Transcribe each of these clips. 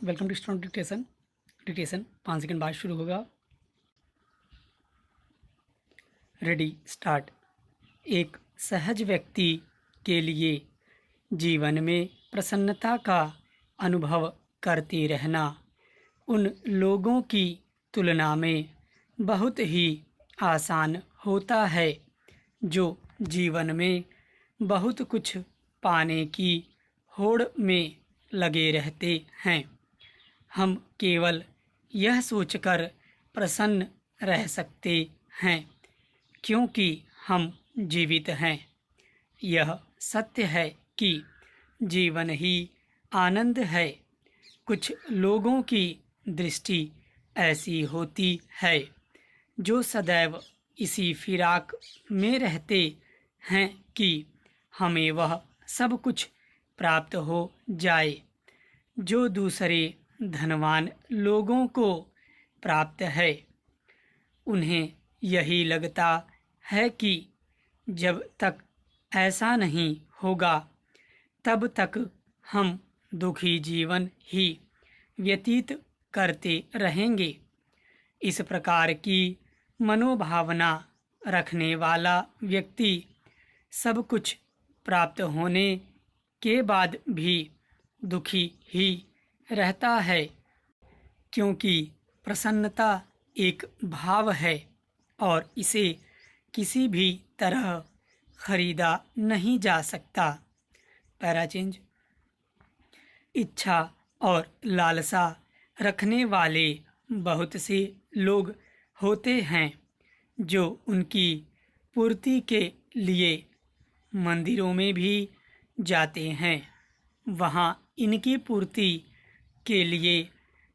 Welcome to student dictation 5 second बाद शुरू होगा। Ready start. एक सहज व्यक्ति के लिए जीवन में प्रसन्नता का अनुभव करते रहना उन लोगों की तुलना में बहुत ही आसान होता है जो जीवन में बहुत कुछ पाने की होड़ में लगे रहते हैं। हम केवल यह सोचकर प्रसन्न रह सकते हैं क्योंकि हम जीवित हैं। यह सत्य है कि जीवन ही आनंद है। कुछ लोगों की दृष्टि ऐसी होती है जो सदैव इसी फिराक में रहते हैं कि हमें वह सब कुछ प्राप्त हो जाए जो दूसरे धनवान लोगों को प्राप्त है। उन्हें यही लगता है कि जब तक ऐसा नहीं होगा तब तक हम दुखी जीवन ही व्यतीत करते रहेंगे। इस प्रकार की मनोभावना रखने वाला व्यक्ति सब कुछ प्राप्त होने के बाद भी दुखी ही रहता है, क्योंकि प्रसन्नता एक भाव है और इसे किसी भी तरह खरीदा नहीं जा सकता। Para change. इच्छा और लालसा रखने वाले बहुत से लोग होते हैं जो उनकी पूर्ति के लिए मंदिरों में भी जाते हैं। वहाँ इनकी पूर्ति के लिए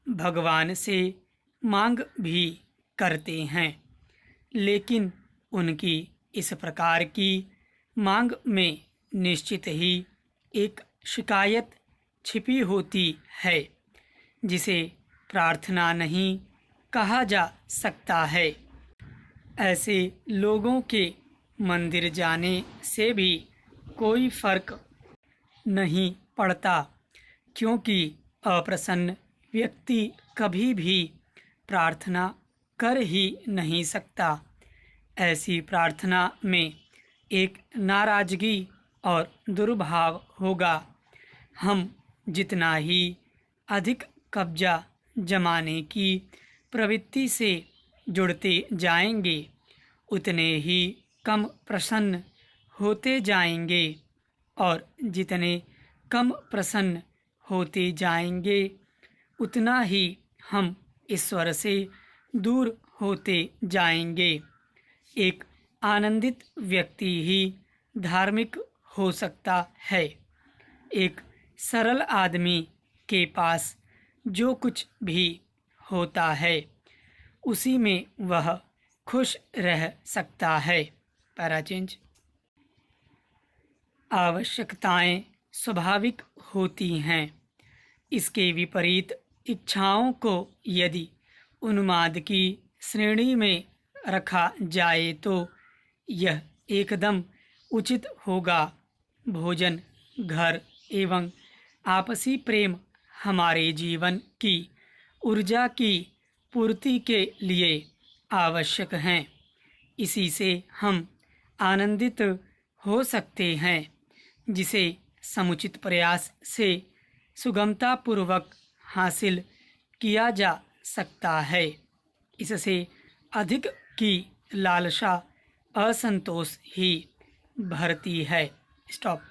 भगवान से मांग भी करते हैं, लेकिन उनकी इस प्रकार की मांग में निश्चित ही एक शिकायत छिपी होती है जिसे प्रार्थना नहीं कहा जा सकता है। ऐसे लोगों के मंदिर जाने से भी कोई फर्क नहीं पड़ता, क्योंकि अप्रसन्न व्यक्ति कभी भी प्रार्थना कर ही नहीं सकता। ऐसी प्रार्थना में एक नाराजगी और दुर्भाव होगा। हम जितना ही अधिक कब्जा जमाने की प्रवृत्ति से जुड़ते जाएंगे उतने ही कम प्रसन्न होते जाएंगे, और जितने कम प्रसन्न होते जाएंगे उतना ही हम ईश्वर से दूर होते जाएंगे। एक आनंदित व्यक्ति ही धार्मिक हो सकता है। एक सरल आदमी के पास जो कुछ भी होता है उसी में वह खुश रह सकता है। पैराचेंज। आवश्यकताएं स्वाभाविक होती हैं। इसके विपरीत इच्छाओं को यदि उन्माद की श्रेणी में रखा जाए तो यह एकदम उचित होगा। भोजन, घर एवं आपसी प्रेम हमारे जीवन की ऊर्जा की पूर्ति के लिए आवश्यक हैं। इसी से हम आनंदित हो सकते हैं, जिसे समुचित प्रयास से सुगमतापूर्वक हासिल किया जा सकता है। इससे अधिक की लालसा असंतोष ही भरती है। स्टॉप।